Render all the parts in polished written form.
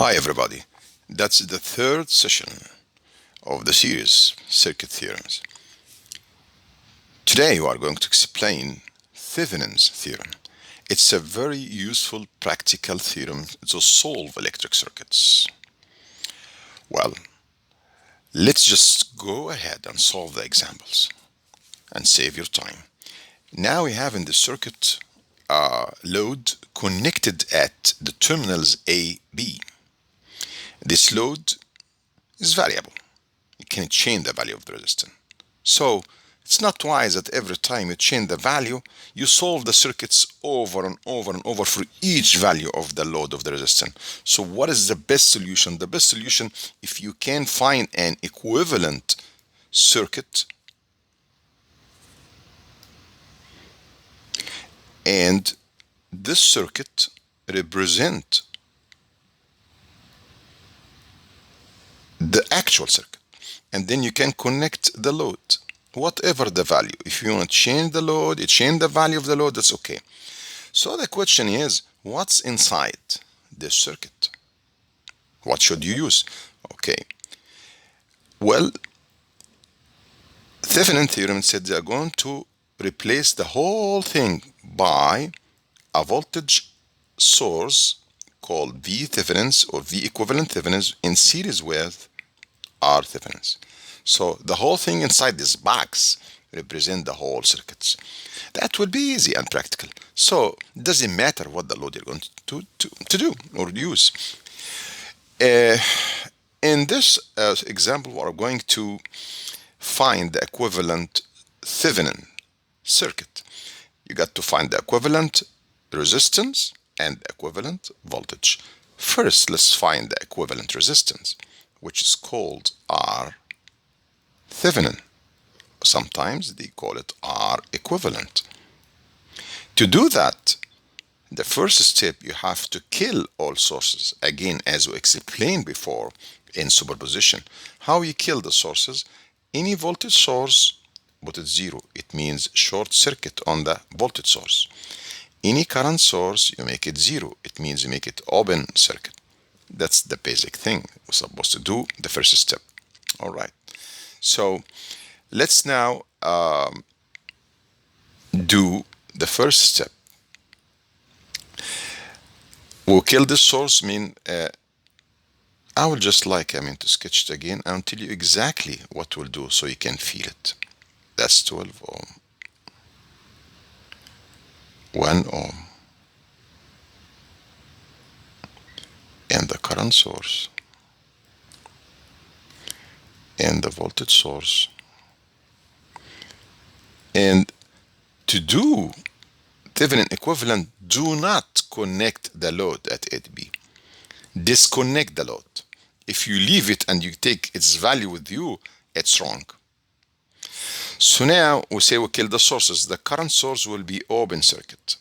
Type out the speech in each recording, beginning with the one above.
Hi everybody, that's the third session of the series Circuit Theorems. Today we are going to explain Thevenin's theorem. It's a very useful practical theorem to solve electric circuits. Well, let's just go ahead and solve the examples and save your time. Now we have in the circuit load connected at the terminals A, B. This load is variable. You can change the value of the resistance. So it's not wise that every time you change the value, you solve the circuits over and over and over for each value of the load of the resistance. So what is the best solution? The best solution, if you can find an equivalent circuit and this circuit represent the actual circuit, and then you can connect the load, whatever the value. If you want to change the load, you change the value of the load, that's okay. So the question is, what's inside this circuit? What should you use? Okay. Well, Thevenin theorem said they are going to replace the whole thing by a voltage source called V Thevenins or V equivalent Thevenins in series with R Thevenins. So the whole thing inside this box represent the whole circuits. That will be easy and practical. So it doesn't matter what the load you're going to do or use. In this example, we're going to find the equivalent Thevenin circuit. You got to find the equivalent resistance and equivalent voltage. First, let's find the equivalent resistance, which is called R Thevenin. Sometimes they call it R equivalent. To do that, the first step, you have to kill all sources. Again, as we explained before in superposition, how you kill the sources. Any voltage source, put it 0. It means short circuit on the voltage source. Any current source, you make it 0. It means you make it open circuit. That's the basic thing we're supposed to do, the first step. All right. So let's now do the first step. We'll kill this source, I will just to sketch it again. I'll tell you exactly what we'll do so you can feel it. That's 12 ohm, 1 ohm, and the current source, and the voltage source. And to do Thevenin equivalent, do not connect the load at 8B. Disconnect the load. If you leave it and you take its value with you, it's wrong. So now we say we kill the sources. The current source will be open circuit.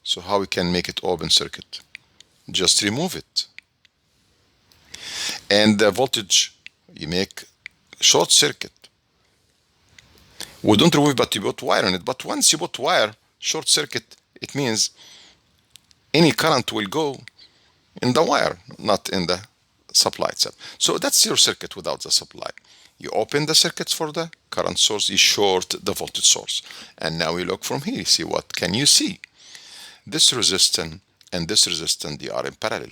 So how we can make it open circuit? Just remove it. And the voltage, you make short circuit. We don't remove it, but you put wire on it. But once you put wire, short circuit, it means any current will go in the wire, not in the supply itself. So that's your circuit without the supply. You open the circuits for the current source, you short the voltage source. And now we look from here, see what can you see? This resistant and this resistant, they are in parallel.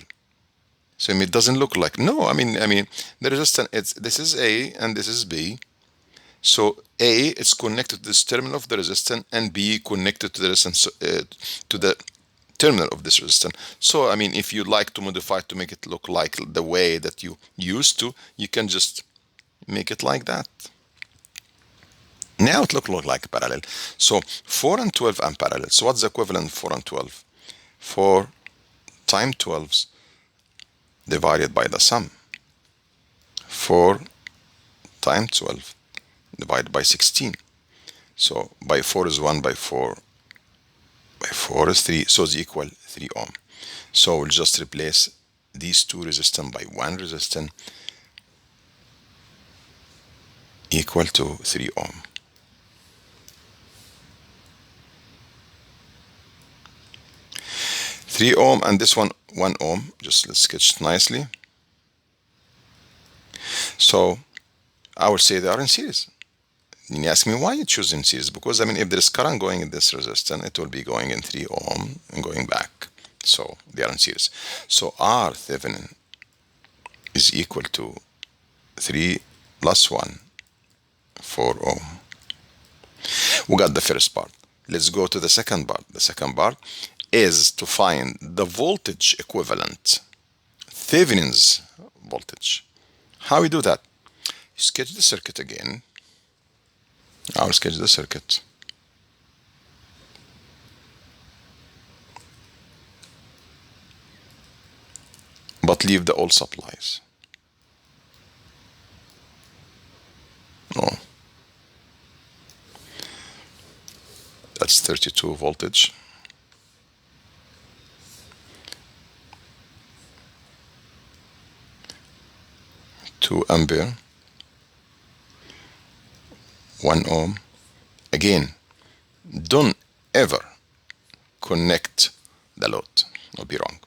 So it doesn't look like, no, the resistant, this is A and this is B. So A is connected to this terminal of the resistant and B connected to the resistance, to the terminal of this resistant. So if you like to modify to make it look like the way that you used to, you can just make it like that. Now it look like parallel. So 4 and 12 are parallel. So what's the equivalent of 4 and 12? 4 times 12 divided by the sum. 4 times 12 divided by 16. So by 4 is 1, by 4 is 3, so it's equal 3 ohm. So we'll just replace these two resistance by one resistance equal to 3 ohm. 3 ohm and this one 1 ohm. Just let's sketch it nicely. So I will say they are in series. And you ask me why you choose in series, because I mean if there is current going in this resistor, it will be going in 3 ohm and going back, so they are in series. So R Thevenin is equal to 3 plus 1, 4 ohm. We got the first part. Let's go to the second part. The second part is to find the voltage equivalent, Thevenin's voltage. How we do that? You sketch the circuit again. I'll sketch the circuit. But leave the old supplies. No. That's 32 voltage. Two ampere. 1 ohm. Again, don't ever connect the load. I'll be wrong.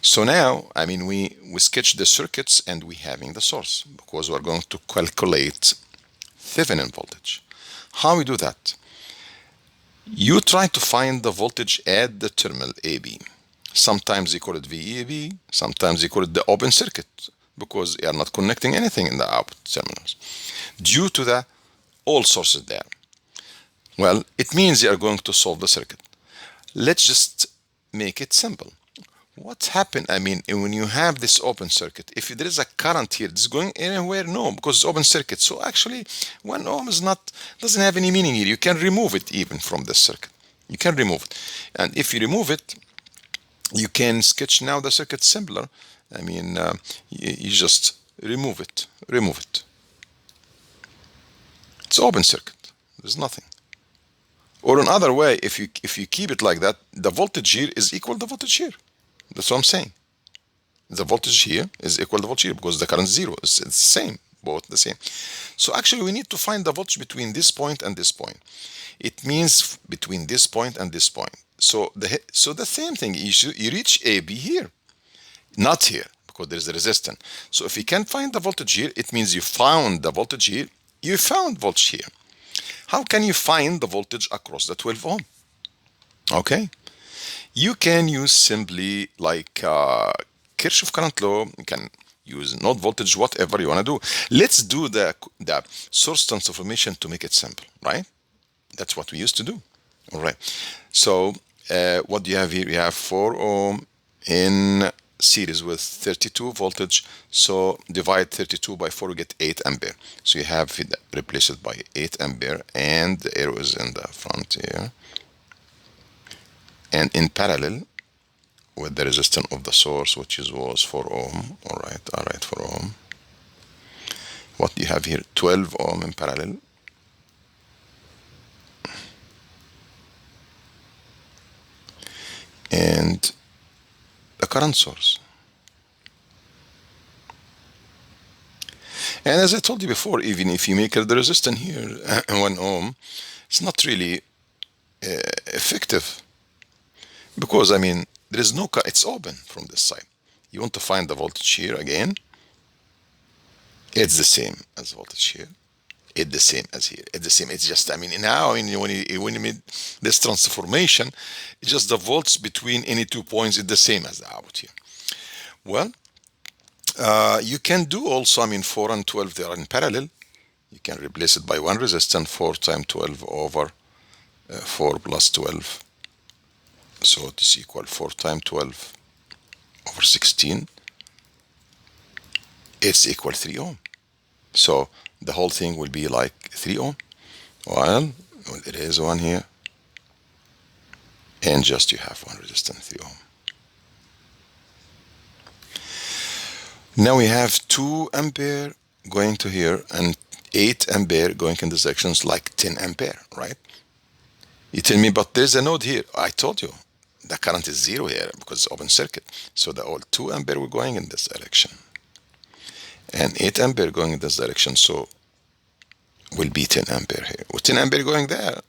So now, I mean, we sketch the circuits and we having the source, because we're going to calculate Thevenin voltage. How we do that? You try to find the voltage at the terminal AB. Sometimes you call it VEB, sometimes you call it the open circuit, because you are not connecting anything in the output terminals, due to the all sources there. Well, it means you are going to solve the circuit. Let's just make it simple. What happened? I mean, when you have this open circuit, if there is a current here, it's going anywhere? No, because it's open circuit. So actually, 1 ohm doesn't have any meaning here. You can remove it even from this circuit. You can remove it. And if you remove it, you can sketch now the circuit simpler. I mean, you just remove it. Remove it. It's open circuit. There's nothing. Or another way, if you keep it like that, the voltage here is equal to the voltage here. That's what I'm saying. The voltage here is equal to the voltage here, because the current is 0. It's the same, both the same. So actually we need to find the voltage between this point and this point. It means between this point and this point. So the same thing, you reach AB here, not here, because there's a resistance. So if you can find the voltage here, it means you found the voltage here, you found voltage here. How can you find the voltage across the 12 ohm? Okay. You can use simply like Kirchhoff current law. You can use node voltage, whatever you want to do. Let's do the source transformation to make it simple, right? That's what we used to do. All right. So what do you have here? You have 4 ohm in series with 32 voltage. So divide 32 by 4, you get 8 ampere. So you have it replaced by 8 ampere, and the arrow is in the front here. And in parallel with the resistance of the source, which was 4 ohm. All right, 4 ohm. What do you have here? 12 ohm in parallel. And the current source. And as I told you before, even if you make the resistance here 1 ohm, it's not really effective. Because, I mean, there is no, it's open from this side. You want to find the voltage here again. It's the same as voltage here. It's the same as here. It's the same. It's just, I mean, now when you made this transformation, it's just the volts between any 2 points is the same as the output here. Well, you can do also, I mean, 4 and 12, they are in parallel. You can replace it by one resistance, 4 times 12 over 4 plus 12. So it is equal 4 times 12 over 16. It's equal 3 ohm. So the whole thing will be like 3 ohm. Well, there is one here. And just you have one resistance, 3 ohm. Now we have 2 ampere going to here and 8 ampere going in this direction, like 10 ampere, right? You tell me, but there's a node here. I told you. The current is 0 here because it's open circuit. So the all 2 ampere were going in this direction. And 8 ampere going in this direction. So will be 10 ampere here. With 10 ampere going there,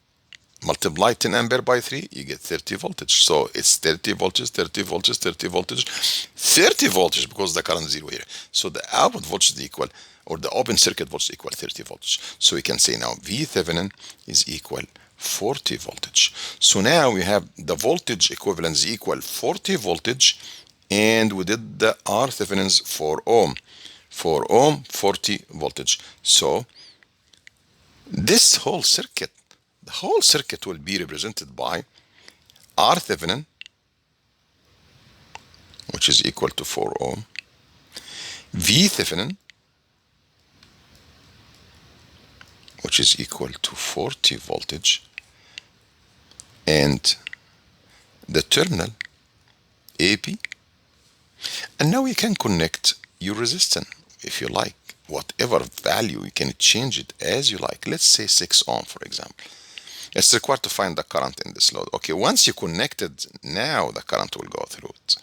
multiply 10 ampere by 3, you get 30 voltage. So it's 30 voltage, 30 voltage, 30 voltage, 30 voltage, because the current is 0 here. So the output voltage is equal, or the open circuit voltage equal 30 voltage. So we can say now V Thevenin is equal 40 voltage. So now we have the voltage equivalent is equal 40 voltage, and we did the R Thevenin's 4 ohm. 4 ohm, 40 voltage. So this whole circuit, the whole circuit will be represented by R Thevenin, which is equal to 4 ohm, V Thevenin, which is equal to 40 voltage, and the terminal AB. And now you can connect your resistance if you like. Whatever value, you can change it as you like. Let's say 6 ohm, for example. It's required to find the current in this load. Okay, once you connected, now the current will go through it.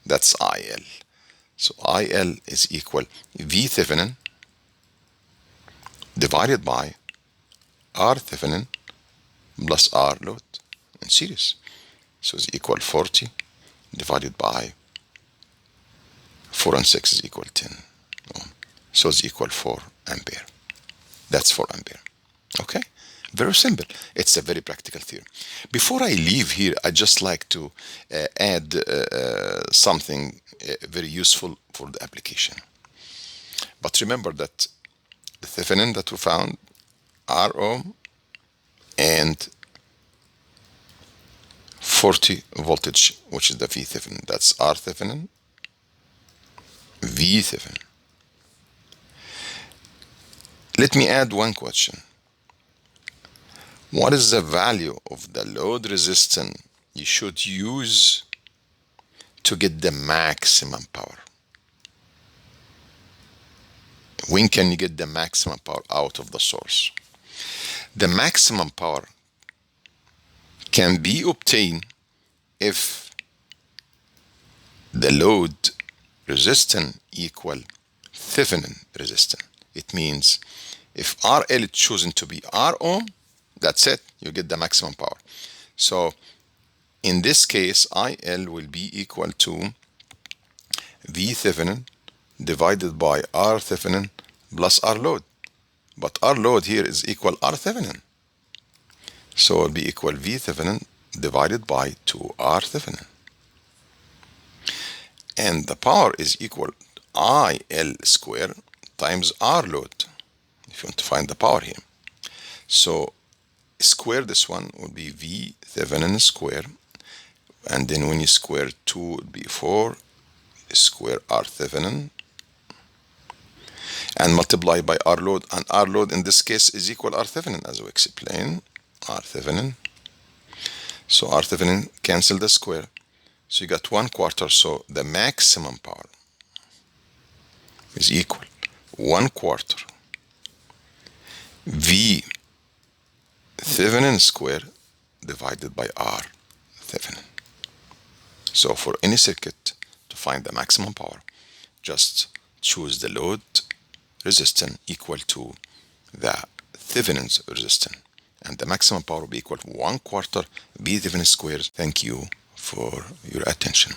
That's IL. So IL is equal V Thevenin divided by R Thevenin plus R load in series. So it's equal 40 divided by 4 and 6 is equal 10 ohm. So it's equal 4 ampere. That's 4 ampere. Okay, very simple. It's a very practical theorem. Before I leave here, I just like to add something very useful for the application. But remember that the Thevenin that we found, R ohm and 40 voltage, which is the V Thevenin. That's R Thevenin, V Thevenin. Let me add one question. What is the value of the load resistance you should use to get the maximum power? When can you get the maximum power out of the source? The maximum power can be obtained if the load resistance equal Thevenin resistance. It means if RL is chosen to be R ohm, that's it, you get the maximum power. So in this case, IL will be equal to V Thevenin divided by R Thevenin plus R load. But R load here is equal R Thevenin. So it will be equal V Thevenin divided by 2R Thevenin. And the power is equal IL square times R load, if you want to find the power here. So square this one would be V Thevenin square, and then when you square 2 would be 4, square R Thevenin, and multiply by R load, and R load in this case is equal R Thevenin, as we explained, R Thevenin. So R Thevenin cancel the square, so you got 1/4. So the maximum power is equal 1/4 V Thevenin square divided by R Thevenin. So for any circuit, to find the maximum power, just choose the load resistance equal to the Thevenin's resistance, and the maximum power will be equal to 1/4 V Thevenin squared. Thank you for your attention.